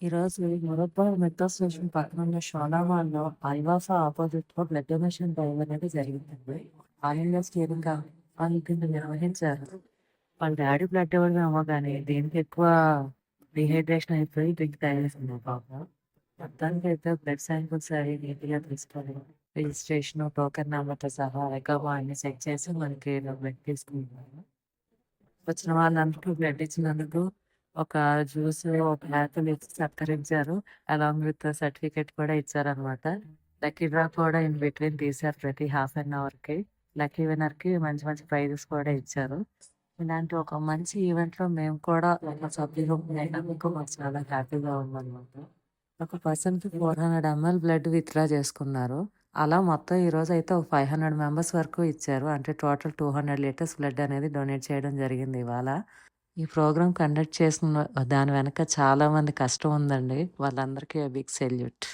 ఈరోజు మురబ్బాగ్ metro station పక్కన ఉన్న షోలామాన్‌లో ఐవాసా ఆపోజిట్‌లో బ్లడ్ డొనేషన్ డ్రైవ్ అనేది జరిగిందండి. ఆల్ ఇండియా స్టీరింగ్ కమిటీ కింద నిర్వహించారు. వాళ్ళ డ్యాడీ బ్లడ్ ఇవ్వడం అవ్వగానే దీనికి ఎక్కువ డీహైడ్రేషన్ అయిపోయి డ్రింక్ తాగేసింది పాపం. మొత్తానికైతే బ్లడ్ శాంపిల్స్ అవి నీట్‌గా తీసుకొని రిజిస్ట్రేషన్, టోకెన్ నంబర్‌తో సహా ఎకామా అన్ని చెక్ చేసి మనకి బ్లడ్ తీసుకుంటున్నారు. వచ్చిన వాళ్ళందరికీ బ్లడ్ ఇచ్చినందుకు ఒక జ్యూస్, ఒక యాపిల్ ఇచ్చి సత్కరించారు. అలాంగ్ విత్ సర్టిఫికేట్ కూడా ఇచ్చారనమాట. లక్కీ డ్రా కూడా ఇన్ బిట్వీన్ తీశారు ప్రతి హాఫ్ అన్ అవర్‌కి. లక్కీ విన్నర్‌కి మంచి మంచి ప్రైజెస్ కూడా ఇచ్చారు. ఇలాంటి ఒక మంచి ఈవెంట్‌లో మేము కూడా ఒక సభ్యులం అయినందుకు మాకు చాలా హ్యాపీగా ఉందనమాట. ఒక పర్సన్‌కి 400 ఎంఎల్ బ్లడ్ విత్‌డ్రా చేసుకున్నారు. అలా మొత్తం ఈరోజైతే ఒక 500 మెంబర్స్ వరకు ఇచ్చారు. అంటే టోటల్ 200 లీటర్స్ బ్లడ్ అనేది డొనేట్ చేయడం జరిగింది ఇవాళ. ఈ ప్రోగ్రామ్ కండక్ట్ చేసిన దాని వెనక చాలా మంది కష్టం ఉందండి. వాళ్ళందరికీ బిగ్ సెల్యూట్.